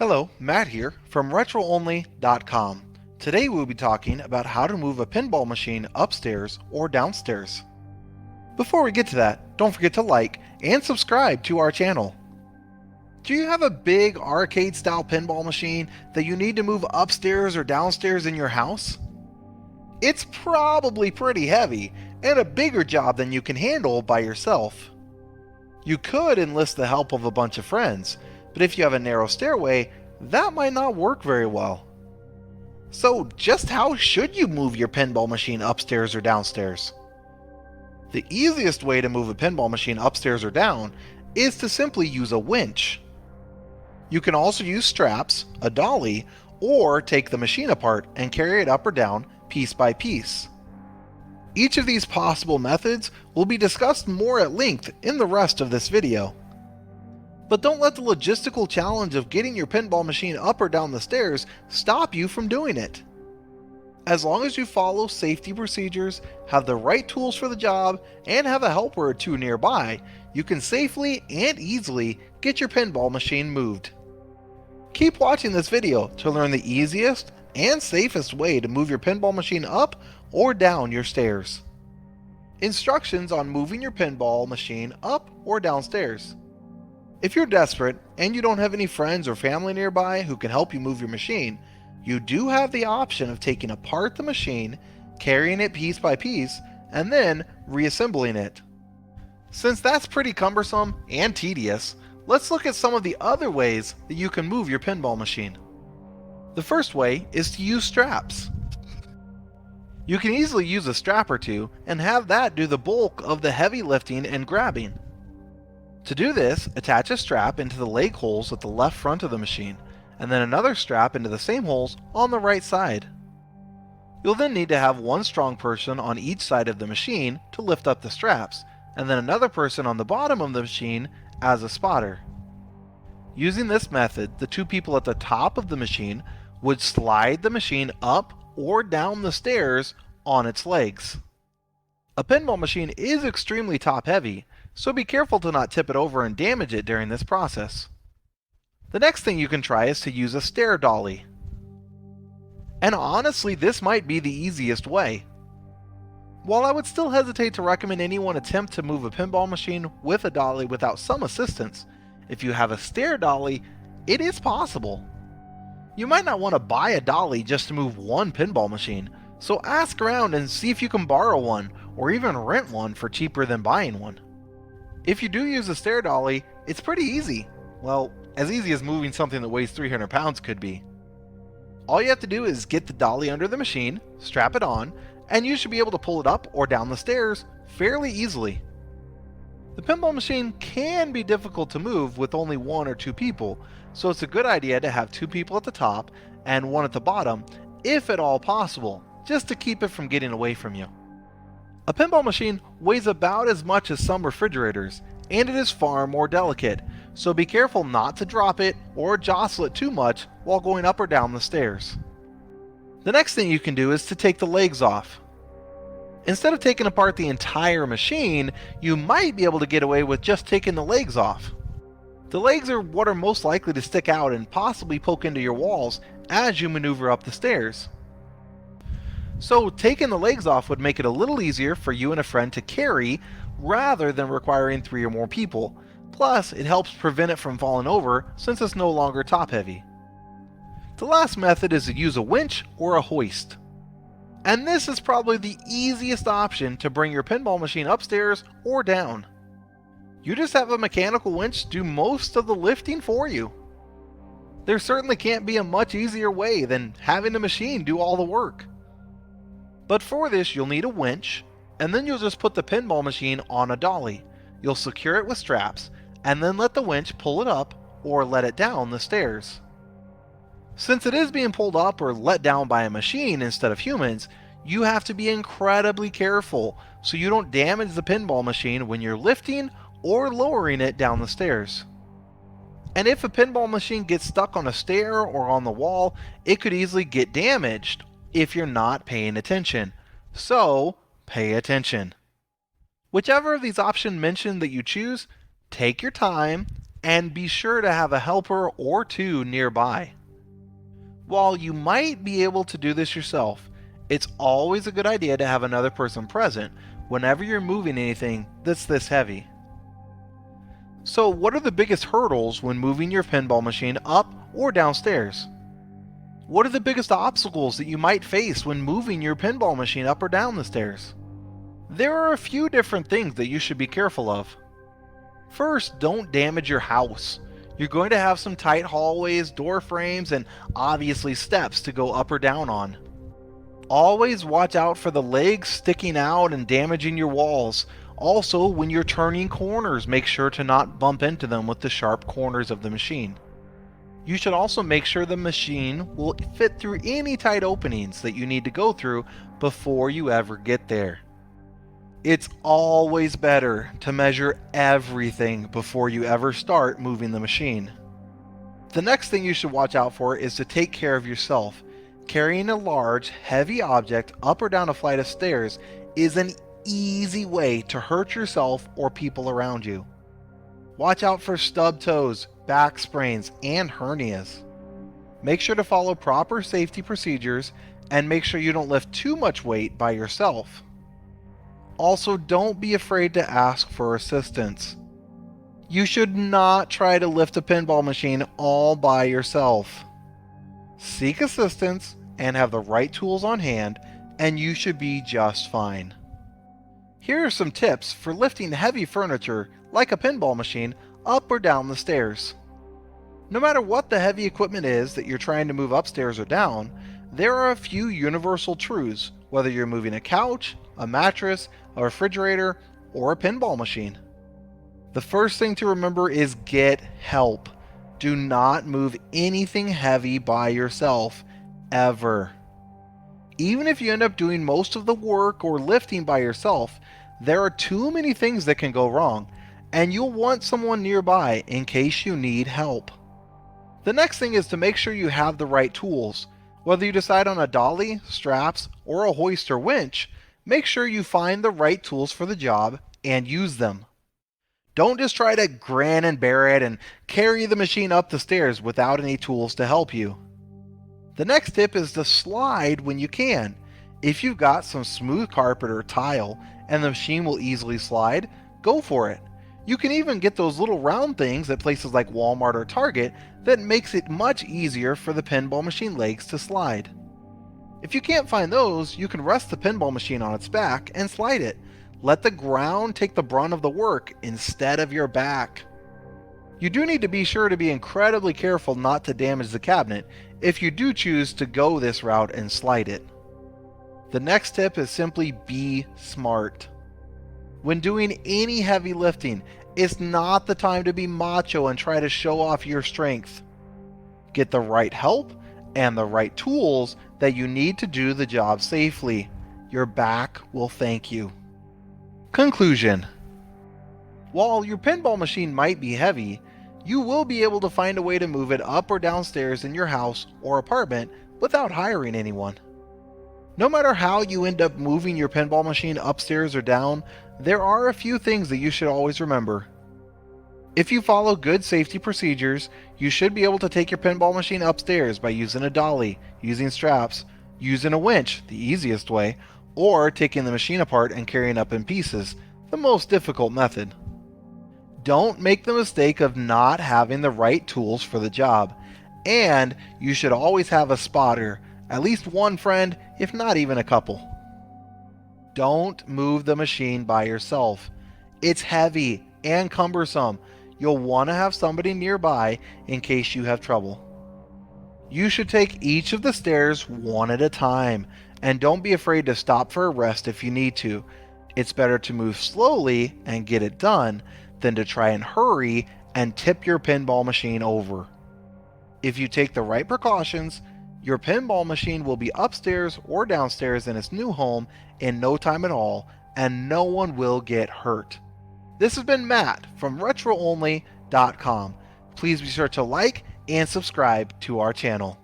Hello, Matt here from RetroOnly.com. Today we'll be talking about how to move a pinball machine upstairs or downstairs. Before we get to that, don't forget to like and subscribe to our channel. Do you have a big arcade-style pinball machine that you need to move upstairs or downstairs in your house? It's probably pretty heavy and a bigger job than you can handle by yourself. You could enlist the help of a bunch of friends, but if you have a narrow stairway, that might not work very well. So just how should you move your pinball machine upstairs or downstairs? The easiest way to move a pinball machine upstairs or down is to simply use a winch. You can also use straps, a dolly, or take the machine apart and carry it up or down piece by piece. Each of these possible methods will be discussed more at length in the rest of this video. But don't let the logistical challenge of getting your pinball machine up or down the stairs stop you from doing it. As long as you follow safety procedures, have the right tools for the job, and have a helper or two nearby, you can safely and easily get your pinball machine moved. Keep watching this video to learn the easiest and safest way to move your pinball machine up or down your stairs. Instructions on moving your pinball machine up or downstairs. If you're desperate and you don't have any friends or family nearby who can help you move your machine, you do have the option of taking apart the machine, carrying it piece by piece, and then reassembling it. Since that's pretty cumbersome and tedious, let's look at some of the other ways that you can move your pinball machine. The first way is to use straps. You can easily use a strap or two and have that do the bulk of the heavy lifting and grabbing. To do this, attach a strap into the leg holes at the left front of the machine, and then another strap into the same holes on the right side. You'll then need to have one strong person on each side of the machine to lift up the straps, and then another person on the bottom of the machine as a spotter. Using this method, the two people at the top of the machine would slide the machine up or down the stairs on its legs. A pinball machine is extremely top heavy, so be careful to not tip it over and damage it during this process. The next thing you can try is to use a stair dolly. And honestly, this might be the easiest way. While I would still hesitate to recommend anyone attempt to move a pinball machine with a dolly without some assistance, if you have a stair dolly, it is possible. You might not want to buy a dolly just to move one pinball machine, so ask around and see if you can borrow one or even rent one for cheaper than buying one. If you do use a stair dolly, it's pretty easy. Well, as easy as moving something that weighs 300 pounds could be. All you have to do is get the dolly under the machine, strap it on, and you should be able to pull it up or down the stairs fairly easily. The pinball machine can be difficult to move with only one or two people, so it's a good idea to have two people at the top and one at the bottom, if at all possible, just to keep it from getting away from you. A pinball machine weighs about as much as some refrigerators, and it is far more delicate, so be careful not to drop it or jostle it too much while going up or down the stairs. The next thing you can do is to take the legs off. Instead of taking apart the entire machine, you might be able to get away with just taking the legs off. The legs are what are most likely to stick out and possibly poke into your walls as you maneuver up the stairs. So taking the legs off would make it a little easier for you and a friend to carry rather than requiring 3 or more people. Plus, it helps prevent it from falling over since it's no longer top heavy. The last method is to use a winch or a hoist. And this is probably the easiest option to bring your pinball machine upstairs or down. You just have a mechanical winch do most of the lifting for you. There certainly can't be a much easier way than having the machine do all the work. But for this, you'll need a winch, and then you'll just put the pinball machine on a dolly. You'll secure it with straps, and then let the winch pull it up or let it down the stairs. Since it is being pulled up or let down by a machine instead of humans, you have to be incredibly careful so you don't damage the pinball machine when you're lifting or lowering it down the stairs. And if a pinball machine gets stuck on a stair or on the wall, it could easily get damaged if you're not paying attention. So, pay attention. Whichever of these options mentioned that you choose, take your time and be sure to have a helper or two nearby. While you might be able to do this yourself, it's always a good idea to have another person present whenever you're moving anything that's this heavy. So, what are the biggest hurdles when moving your pinball machine up or downstairs? What are the biggest obstacles that you might face when moving your pinball machine up or down the stairs? There are a few different things that you should be careful of. First, don't damage your house. You're going to have some tight hallways, door frames, and obviously steps to go up or down on. Always watch out for the legs sticking out and damaging your walls. Also, when you're turning corners, make sure to not bump into them with the sharp corners of the machine. You should also make sure the machine will fit through any tight openings that you need to go through before you ever get there. It's always better to measure everything before you ever start moving the machine. The next thing you should watch out for is to take care of yourself. Carrying a large, heavy object up or down a flight of stairs is an easy way to hurt yourself or people around you. Watch out for stub toes, back sprains, and hernias. Make sure to follow proper safety procedures and make sure you don't lift too much weight by yourself. Also, don't be afraid to ask for assistance. You should not try to lift a pinball machine all by yourself. Seek assistance and have the right tools on hand, and you should be just fine. Here are some tips for lifting heavy furniture, like a pinball machine, up or down the stairs. No matter what the heavy equipment is that you're trying to move upstairs or down, there are a few universal truths, whether you're moving a couch, a mattress, a refrigerator, or a pinball machine. The first thing to remember is get help. Do not move anything heavy by yourself, ever. Even if you end up doing most of the work or lifting by yourself, there are too many things that can go wrong, and you'll want someone nearby in case you need help. The next thing is to make sure you have the right tools. Whether you decide on a dolly, straps, or a hoist or winch, make sure you find the right tools for the job and use them. Don't just try to grin and bear it and carry the machine up the stairs without any tools to help you. The next tip is to slide when you can. If you've got some smooth carpet or tile and the machine will easily slide, go for it. You can even get those little round things at places like Walmart or Target that makes it much easier for the pinball machine legs to slide. If you can't find those, you can rest the pinball machine on its back and slide it. Let the ground take the brunt of the work instead of your back. You do need to be sure to be incredibly careful not to damage the cabinet if you do choose to go this route and slide it. The next tip is simply be smart. When doing any heavy lifting, it's not the time to be macho and try to show off your strength. Get the right help and the right tools that you need to do the job safely. Your back will thank you. Conclusion. While your pinball machine might be heavy, you will be able to find a way to move it up or downstairs in your house or apartment without hiring anyone. No matter how you end up moving your pinball machine upstairs or down, there are a few things that you should always remember. If you follow good safety procedures, you should be able to take your pinball machine upstairs by using a dolly, using straps, using a winch, the easiest way, or taking the machine apart and carrying up in pieces, the most difficult method. Don't make the mistake of not having the right tools for the job, and you should always have a spotter, at least one friend, if not even a couple. Don't move the machine by yourself. It's heavy and cumbersome. You'll want to have somebody nearby in case you have trouble. You should take each of the stairs one at a time, and don't be afraid to stop for a rest if you need to. It's better to move slowly and get it done than to try and hurry and tip your pinball machine over. If you take the right precautions, your pinball machine will be upstairs or downstairs in its new home in no time at all, and no one will get hurt. This has been Matt from RetroOnly.com. Please be sure to like and subscribe to our channel.